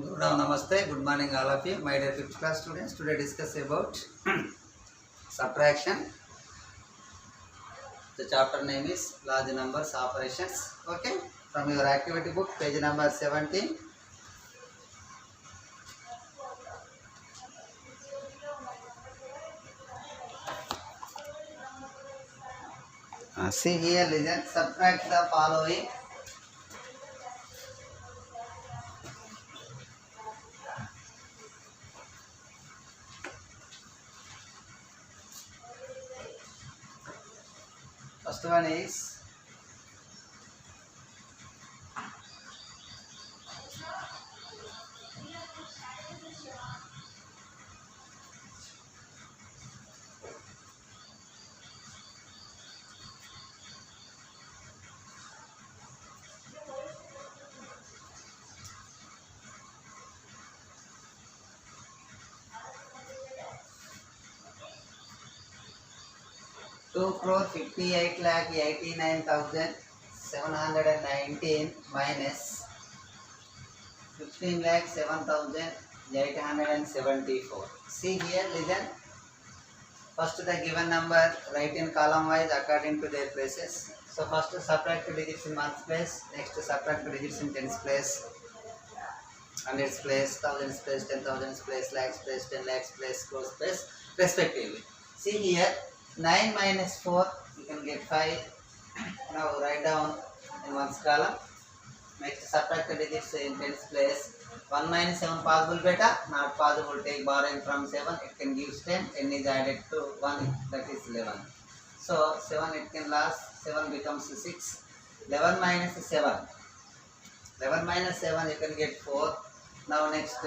Guru Namaste. Good morning, all of you. My dear 5th class students. Today discuss about subtraction. The chapter name is large numbers operations. Okay. From your activity book, page number 17. See here, listen. Subtract the following. First one is 2,58,89,719 minus 15,07,874. See here, listen. First the given number, write in column wise according to their places. So first subtract digits in ones place, next subtract digits in tens place, hundreds place, thousands place, 10,000s place, lakhs place, 10 lakhs place, crores place, respectively. See here, 9 minus 4, you can get 5. Now write down in ones column. Next subtract the digits in tens place. 1 minus 7 possible beta, not possible, take borrowing from 7, it can give 10, 10 is added to 1, that is 11. So 7 it can last, 7 becomes 6. 11 minus 7. 11 minus 7 you can get 4. Now next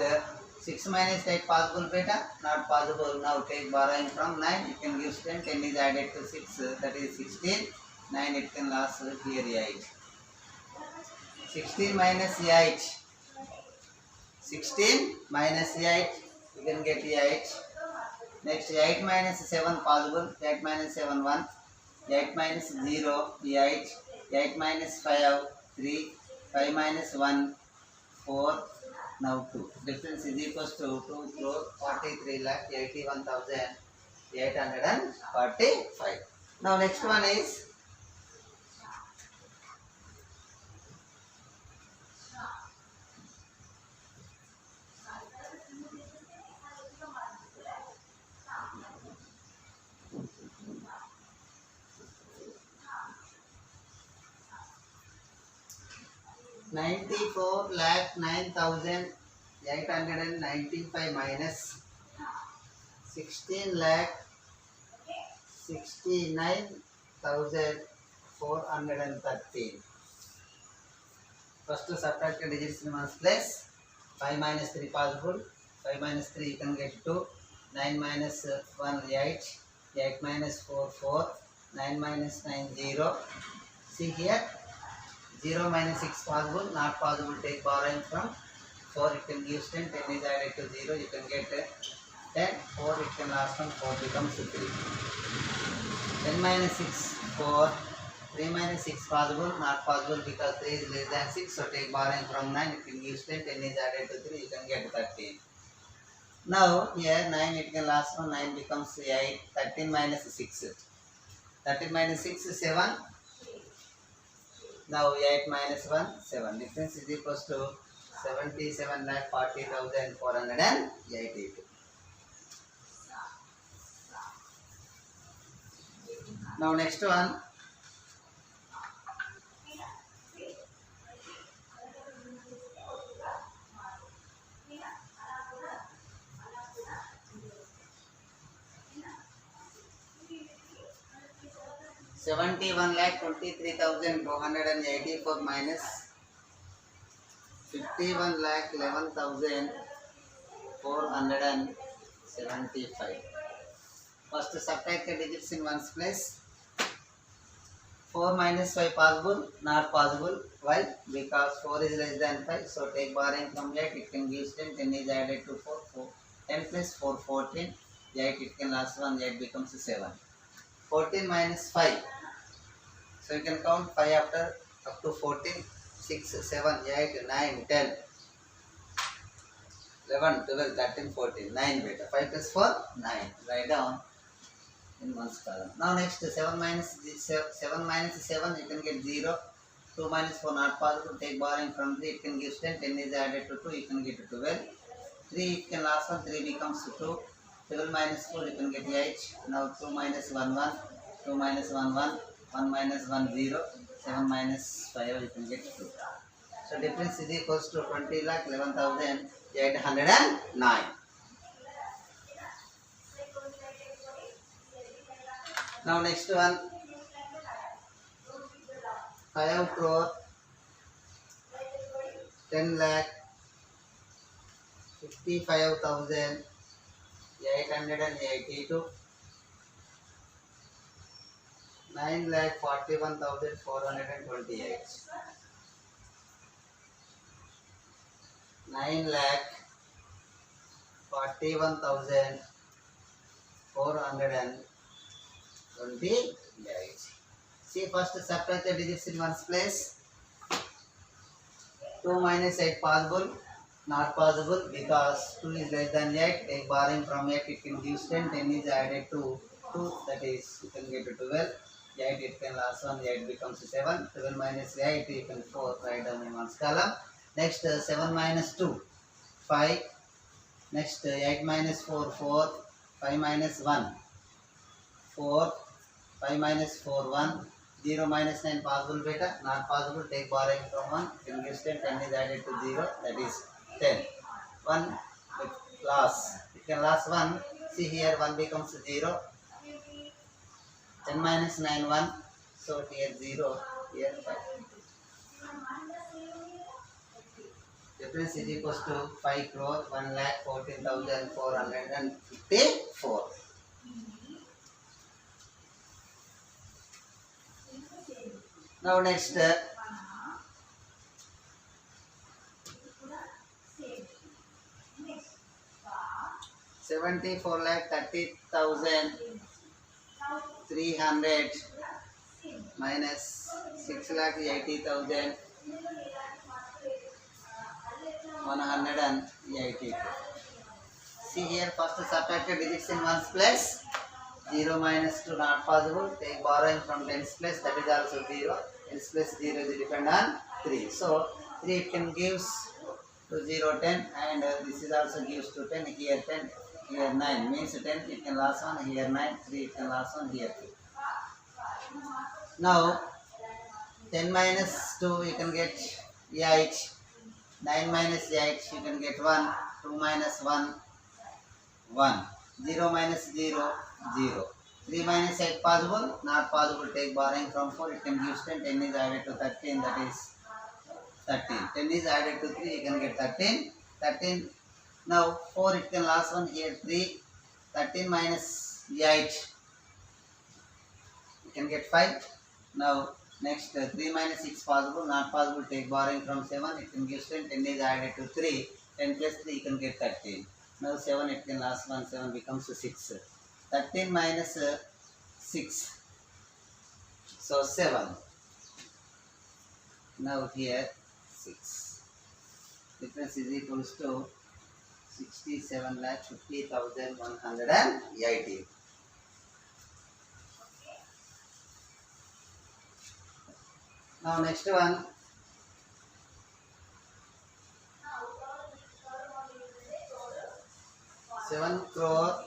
6 minus 8 possible beta, not possible, now take borrowing from 9, it can give 10, 10 is added to 6, that is 16. 9 it can last, here 8. 16 minus 8. 16 minus 8, you can get 8. Next 8 minus 7 possible, 8 minus 7 1, 8 minus 0 8, 8 minus 5 3, 5 minus 1 4, now 2. Difference is equals to 2,43,81,845. Now next one is 94,09,895 minus 16,69,413. First to subtract the digits in ones place. 5 minus 3 possible. 5 minus 3 you can get 2. 9 minus 1 8. 8 minus 4 4. 9 minus 9 0. See here. 0 minus 6 possible, not possible, take borrowing from 4, it can give 10, 10 is added to 0, you can get 10, 4 it can last from 4 becomes 3. 10 minus 6, 4, 3 minus 6 possible, not possible because 3 is less than 6, so take borrowing from 9, it can give 10, 10 is added to 3, you can get 13. Now here 9 it can last from 9 becomes 8, 13 minus 6. 13 minus 6 is 7. Now 8 minus 1, 7. Difference is equals to 77,40,482. Now next one. $71,23,284 minus 51,11,475. First subtract the digits in ones place. 4 minus 5 possible, not possible. Why? Because 4 is less than 5, so take borrowing from 8, it can give 10, 10 is added to 4, 10 plus 4 14, 8 it can last 1, 8 becomes 7. 14 minus 5. So you can count 5 after up to 14, 6, 7, 8, 9, 10. 11, 12, 13, 14, 9 beta. 5 plus 4, 9. Write down in one's column. Now next 7 minus 7, you can get 0. 2 minus 4 not possible. Take borrowing from 3, it can give 10. 10 is added to 2, you can get 12. 3 it can last one, 3 becomes 2. 12 minus 4 you can get 8. Now 2 minus 1 1. 2 minus 1 1. 1 minus 1 0. 7 minus 5 you can get 2. So difference is equals to 20 lakh 11,809. Now next one, 5 crore 10 lakh 55,882. 9 lakh 41,428. 9 lakh 41,428. See, first subtract the digits in one's place. 2 minus 8 possible, not possible because 2 is less than 8. Take borrowing from 8, it can give 10. 10 is added to 2, that is, you can get to 12. 8 it can last one, 8 becomes 7. 12 minus 8, you can 4, write down in one's column. Next 7 minus 2, 5. Next 8 minus 4, 4. 5 minus 1, 4. 5 minus 4, 1. 0 minus 9 possible beta, not possible. Take borrowing from 1, it can give 10. 10 is added to 0, that is 10. 1 loss, it can last 1. See here 1 becomes 0. 10 minus 9 1, so here 0, here 5. Difference is equals to 5 crore 1,14,454. Now next 74,30,300 minus 6,80,182. See here, first subtract the digits in one's place. 0 minus 2 not possible. Take borrowing from tens place, that is also 0. Tens place 0 is depend on 3. So 3 it can gives to 0 10, and this is also gives to 10. Here 10, here 9 means 10 it can last one. Here 9, 3 it can last one. Here 2. Now 10 minus 2 you can get 8. 9 minus 8 you can get 1. 2 minus 1, 1. 0 minus 0, 0. 3 minus 8 possible, not possible. Take borrowing from 4, it can give 10. 10 is added to 13, that is 13. 10 is added to 3, you can get 13. 13. Now 4 it can last one. Here 3. 13 minus 8, you can get 5. Now next 3 minus 6 possible, not possible. Take borrowing from 7, it can give 10. 10 is added to 3. 10 plus 3, you can get 13. Now 7 it can last one. 7 becomes 6. 13 minus 6, so 7. Now here 6. Difference is equals to 67,50,180. Now next one, 7 crore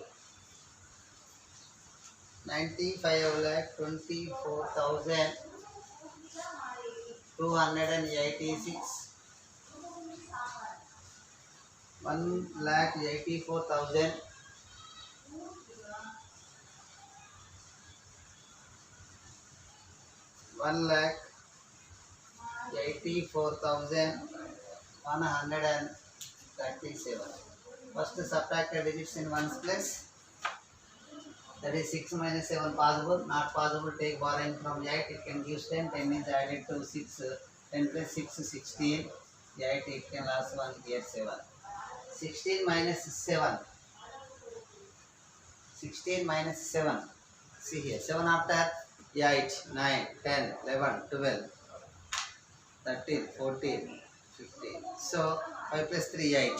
95,24,286. 1,84,000. 1,84,137. First subtract the digits in one's place. That is 6 minus 7 possible, not possible. Take borrowing from 8, it can give 10. 10 is added to 6. 10 plus 6 is 16. 8 it can last 1, here 7. 16 minus 7. 16 minus 7. See here, 7 after 8, 9, 10, 11, 12, 13, 14, 15. So 5 plus 3, 8.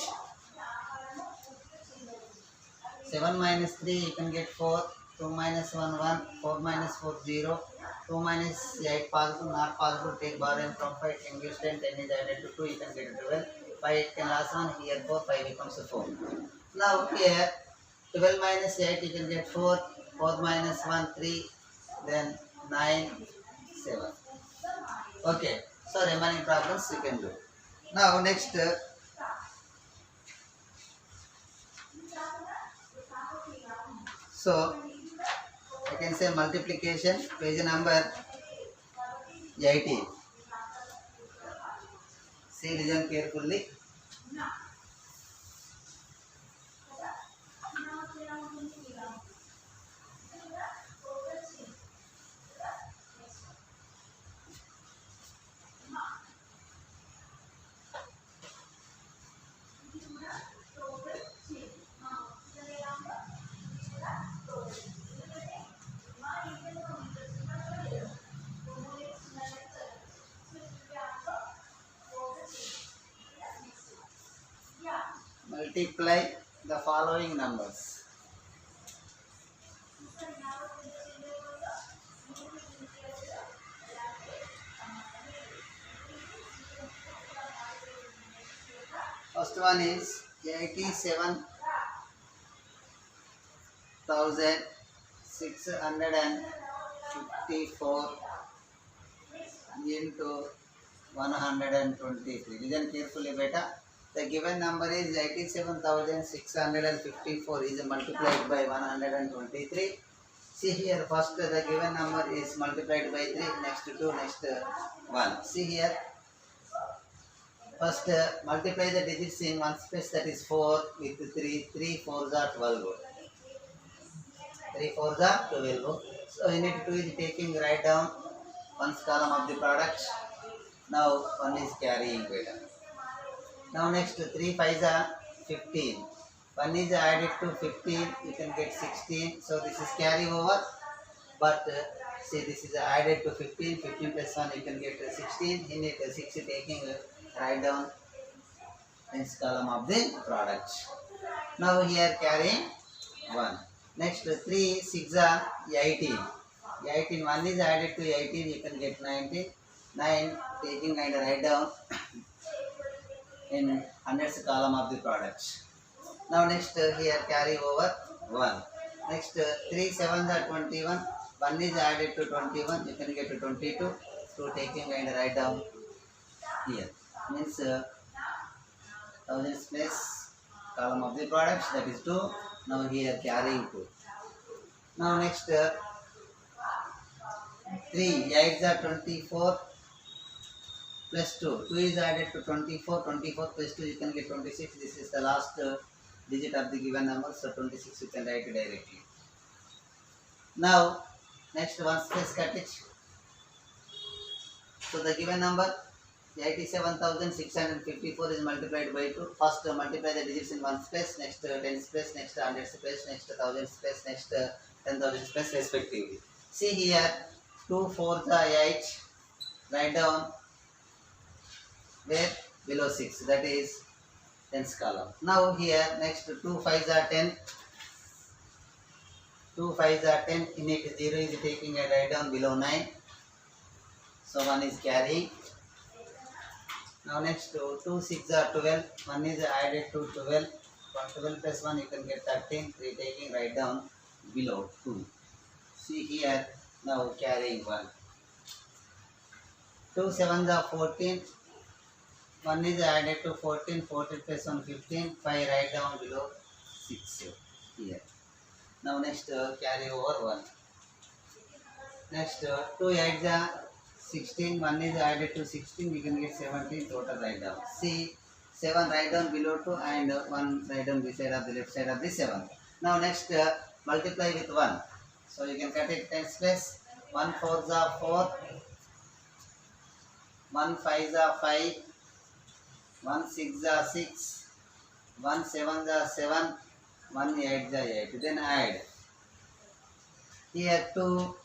7 minus 3 you can get 4, 2 minus 1 1, 4 minus 4 0, 2 minus 8 possible, not possible, take borrowing from 5, 10 gives 10, 10 is added to 2, you can get 12, 5 8 can last 1, here 4, 5 becomes 4. Now here 12 minus 8 you can get 4, 4 minus 1 3, then 9 7. Okay, so remaining problems you can do. Now next, so I can say multiplication, page number 18. See, listen carefully. Multiply the following numbers. First one is 87,654 into 123. Listen carefully, beta. The given number is 87,654 is multiplied by 123. See here, first the given number is multiplied by 3, next 2, next 1. See here, first multiply the digits in one space, that is 4 with 3, 3 4s are 12. 3 4s are 12. So you need to do is taking right down one's column of the product. Now one is carrying beta. Now next 3 5s are 15. 1 is added to 15, you can get 16. So this is carry over. But see, this is added to 15. 15 plus 1, you can get 16. In it 6 taking write down ins column of the product. Now here carrying 1. Next 3 6 are 18. 18, 1 is added to 18, you can get 19. 9 taking and write down in hundreds column of the products. Now next here carry over 1. Next 3 7s are 21. 1 is added to 21, you can get to 22. So taking and write down here. Means thousands place column of the products, that is 2. Now here carrying 2. Now next 3 8s are 24 plus 2. 2 is added to 24. 24 plus 2, you can get 26. This is the last digit of the given number. So 26 you can write directly. Now next one space cut it. So the given number 87,654 is multiplied by 2. First multiply the digits in one space, next 10 space, next 100 space, next 1000 space, next 10,000 space respectively. See here 2 4s are 8. Write down where below 6, that is tens column. Now here next 2 5s are 10. 2 5s are 10. In it 0 is taking a write down below 9. So 1 is carrying. Now next 2 6s are 12. 1 is added to 12. From 12 plus 1 you can get 13. 3 taking write down below 2. See here now carrying 1. 2 7s are 14. 1 is added to 14. 14 plus 1 15. 5 write down below 6 here. Now next carry over 1. Next 2 8s are 16. 1 is added to 16. You can get 17. Total write down. See 7 write down below 2 and 1 write down beside of the left side of the 7. Now next multiply with 1. So you can cut it 10 place. 1 4s are 4. 1 5s are 5. 1 6s are 6. 1 7s are 7. 1 8s are 8. Then add. Here 2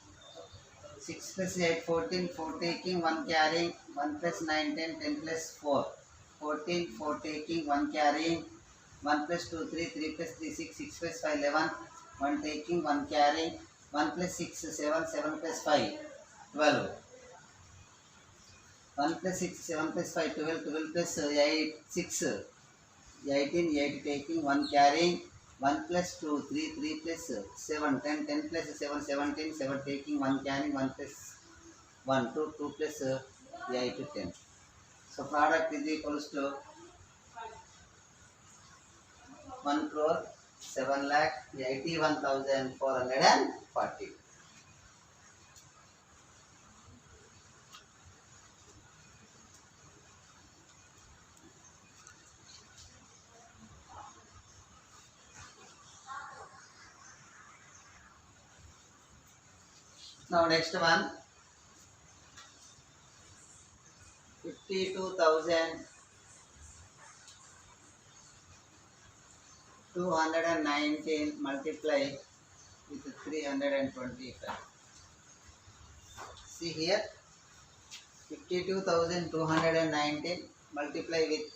6 plus 8 14. 4 taking 1 carrying. 1 plus 9 10. 10 plus 4 14. 4 taking 1 carrying. 1 plus 2, 3, 3 plus 3, 6, 6 plus 5, 11, 1 taking, 1 carrying, 1 plus 6, 7, 7 plus 5, 12. 1 plus 6, 7 plus 5, 12, 12 plus 8, 6, 18, 8 taking, 1 carrying, 1 plus 2, 3, 3 plus 7, 10, 10 plus 7, 17, 7 taking, 1 carrying, 1 plus 1, 2, 2 plus 8, 10. So product is equals to 1 crore 7 lakh 81,440. Now next one, 52,219 multiply with 325. See here, 52,219 multiply with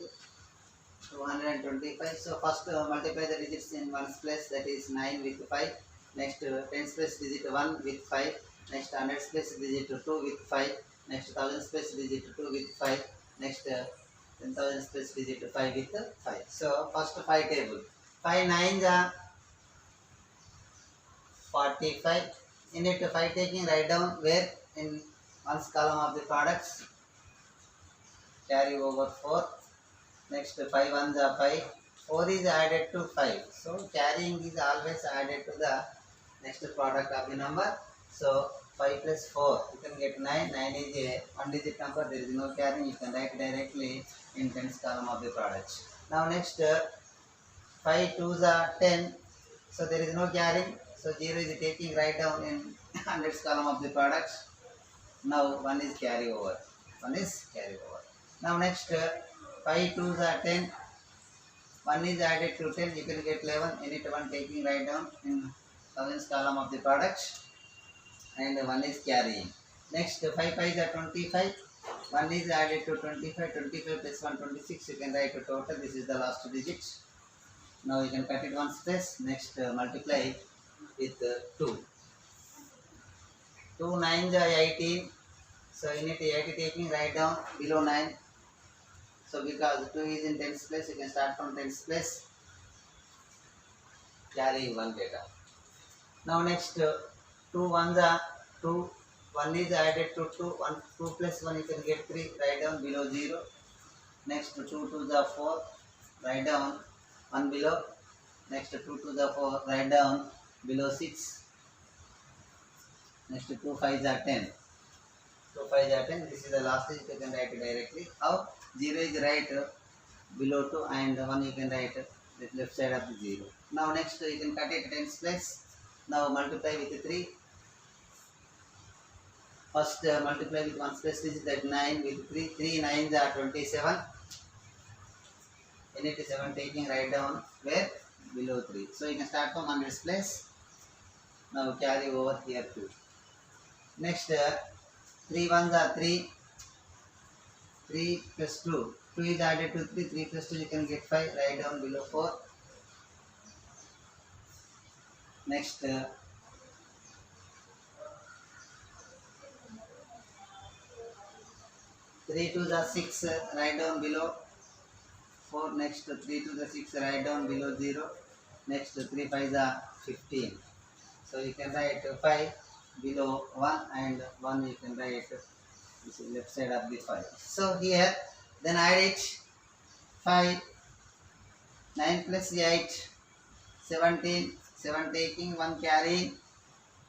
225. So first multiply the digits in ones place, that is 9 with 5. Next tens place digit 1 with 5. Next hundreds place digit 2 with 5. Next thousands place digit 2 with 5. Next 10,000 place digit 5 with 5. So first 5 table. 5 nines are 45. In it 5 taking, write down where in ones column of the products. Carry over 4. Next 5 ones are 5. 4 is added to 5. So carrying is always added to the next product of the number. So 5 plus 4, you can get 9. 9 is a one digit number. There is no carrying. You can write directly in tens column of the product. Now next 5 twos are 10. So there is no carrying. So 0 is taking, write down in hundreds column of the products. Now 1 is carry over. 1 is carry over. Now next 5 twos are 10. 1 is added to 10, you can get 11. In it 1 taking, write down in thousands column of the products. And 1 is carrying. Next 5 5s are 25. 1 is added to 25. 25 plus 1, 26. You can write a total. This is the last digit. Now you can cut it one space. Next multiply with 2. 2 9s are 18. So in it 80 taking, write down below 9. So because 2 is in tens place, you can start from tens place. Carry 1 data. Now next 2 ones are 2. 1 is added to 2. 2 plus 1 you can get 3. Write down below 0. Next 2 twos are 4. Write down 1 below. Next 2 twos are 4. Write down below 6. Next 2 5s are 10. 2 5s are 10. This is the last digit. You can write it directly. How? 0 is right below 2 and 1 you can write the left side of the 0. Now next you can cut it tens place. Now multiply with 3. First multiply with 1 space digit, that 9 with 3. 3 9s are 27. In it 7 taking, write down where? Below 3. So you can start from 100's place. Now carry over here 2. Next 3 ones are 3. 3 plus 2. 2 is added to 3. 3 plus 2 you can get 5. Write down below 4. Next 3 twos are 6. Write down below 4. Next 3 twos are 6. Write down below 0. Next 3 5s are 15. So you can write 5 below 1 and 1 you can write this is left side of the 5. So here then add it. 5 9 plus 8 17. 7 taking, 1 carrying.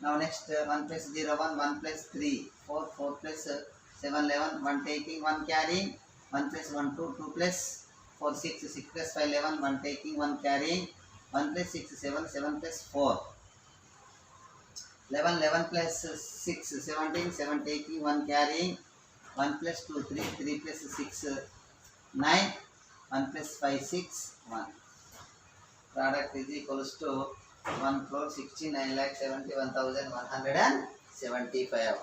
Now next 1 plus 0 1. 1 plus 3 4. 4 plus 7 11. 1 taking, 1 carrying. 1 plus 1 2. 2 plus 4 6. 6 plus 5 11. 1 taking, 1 carrying. 1 plus 6 7. 7 plus 4 11. 11 plus 6 17. 7 taking, 1 carrying. 1 plus 2 3. 3 plus 6 9. 1 plus 5 6 1. Product is equals to 1,69,71,175.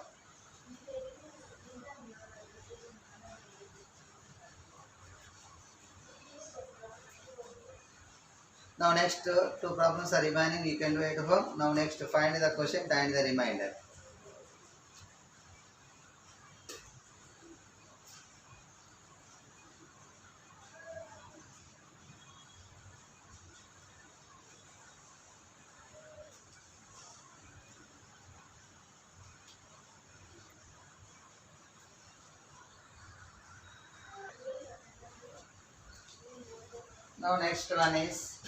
Now next two problems are remaining. You can do it at home. Now next find the quotient and the remainder. Now next one is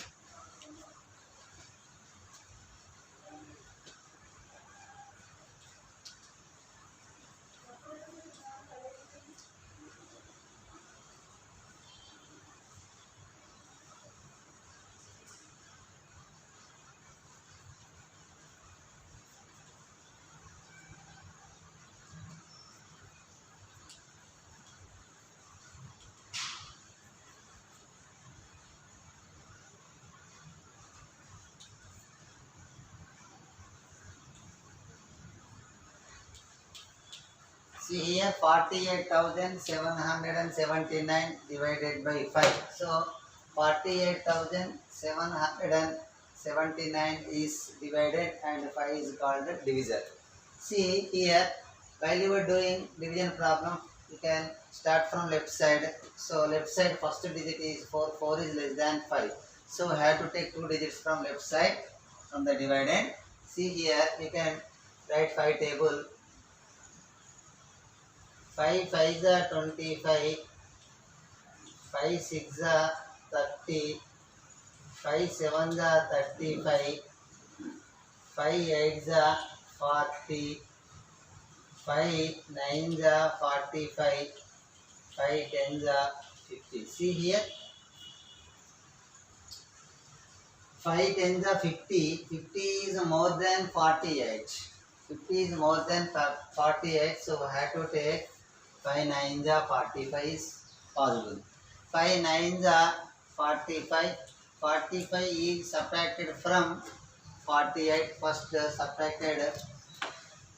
see here 48,779 divided by 5. So 48,779 is divided and 5 is called the divisor. See here, while you are doing division problem, you can start from left side. So left side first digit is 4, 4 is less than 5. So I have to take two digits from left side from the dividend. See here, we can write 5 table. 5 5s are 25, 5 6s are 30, 5 7s are 35, 5 8s are 40, 5 9s are 45, 5 10s are 50. See here, 5 10s are 50, 50 is more than 48. 50 is more than 48, so I have to take 5 9s are 45 is possible. 5 9s are 45. 45 is subtracted from 48. First subtracted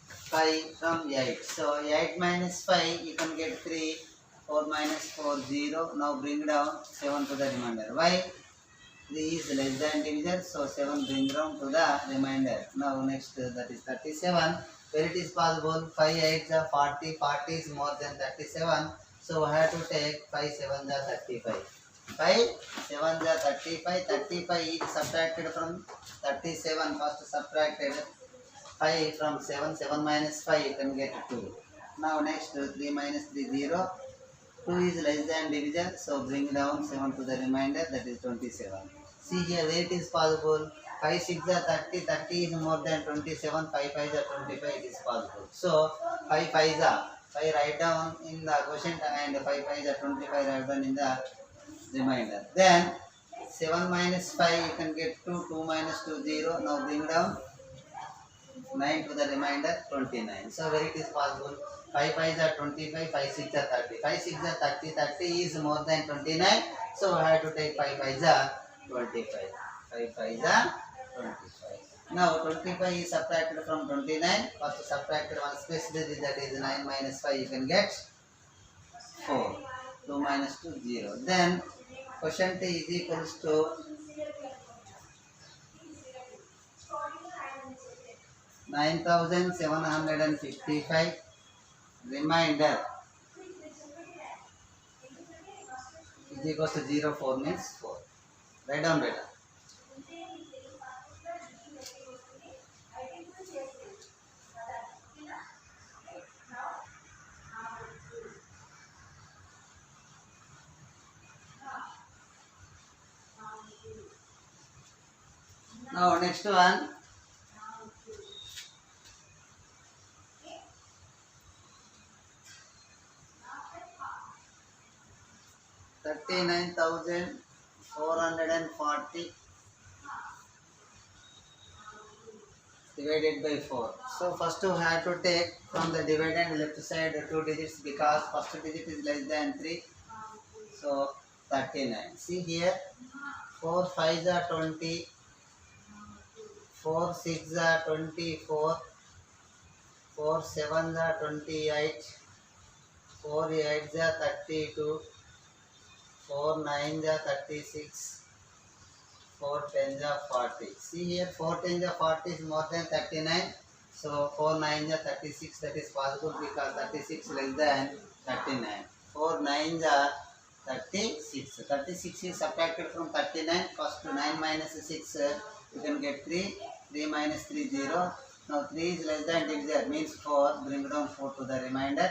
5 from 8. So 8 minus 5, you can get 3. 4 minus 4, 0. Now bring down 7 to the remainder. Why? 3 is less than divisor, so 7 bring down to the remainder. Now next that is 37. Where it is possible, 5 8s are 40, 40 is more than 37. So I have to take 5 7s are 35. 5 7s are 35, 35 is subtracted from 37. First subtracted 5 from 7, 7 minus 5 you can get 2. Now next 3 minus 3 0. 2 is less than divisor, so bring down 7 to the remainder, that is 27. See here where it is possible, 5 6 are 30, 30 is more than 27, 5 5 are 25, it is possible. So 5 5 are 5 write down in the quotient and 5 5 are 25 write down in the remainder. Then 7 minus 5 you can get 2, 2 minus 2 0, now bring down 9 to the remainder 29. So where it is possible, 5 5s are 25, 5 6 are 30. 5 6 are 30, 30 is more than 29. So I have to take 5 5s are 25. 5 5s are 25. Now 25 is subtracted from 29. First subtracted one space digit, that is 9 minus 5 you can get 4. 2 minus 2 0. Then quotient is equals to 9,755. Remainder is equals to 0, 4 means 4. Write down better. Now next one. 39,440 divided by 4. So first we have to take from the dividend left side 2 digits because first digit is less than 3. So 39. See here, 4 5s are 20, 4 6s are 24, 4 7s are 28, 4 8s are 32, 4 9s are 36, 4 10s are 40. See here, 4 10s are 40 is more than 39. So 4 9s are 36. That is possible because 36 less than 39. 4 9s are 36. 36 is subtracted from 39. First 9 minus 6, you can get 3. 3 minus 3 0. Now 3 is less than divisor means 4. Bring down 4 to the remainder.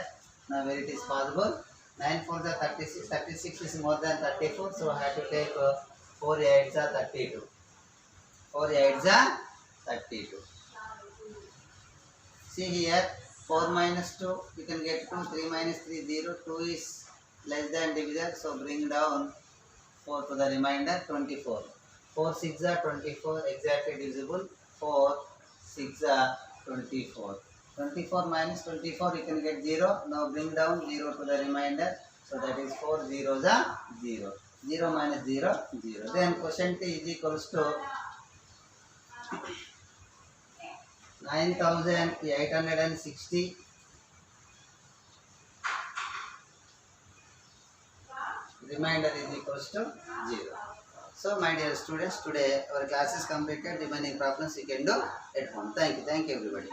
Now where it is possible? 9 4 the 36. 36 is more than 34. So I have to take 4 8s are 32. 4 8s are 32. See here, 4 minus 2, you can get 2, 3 minus 3, 0, 2 is less than divisor, so bring down 4 to the remainder, 24. 4 6 are 24, exactly divisible, 4 6 are 24. 24 minus 24, you can get 0, now bring down 0 to the remainder, so that is 4 zeros are 0. 0 minus 0, 0. Then quotient is equals to 9860 remainder is equals to 0. So my dear students, today our class is completed. Remaining problems you can do at home. Thank you everybody.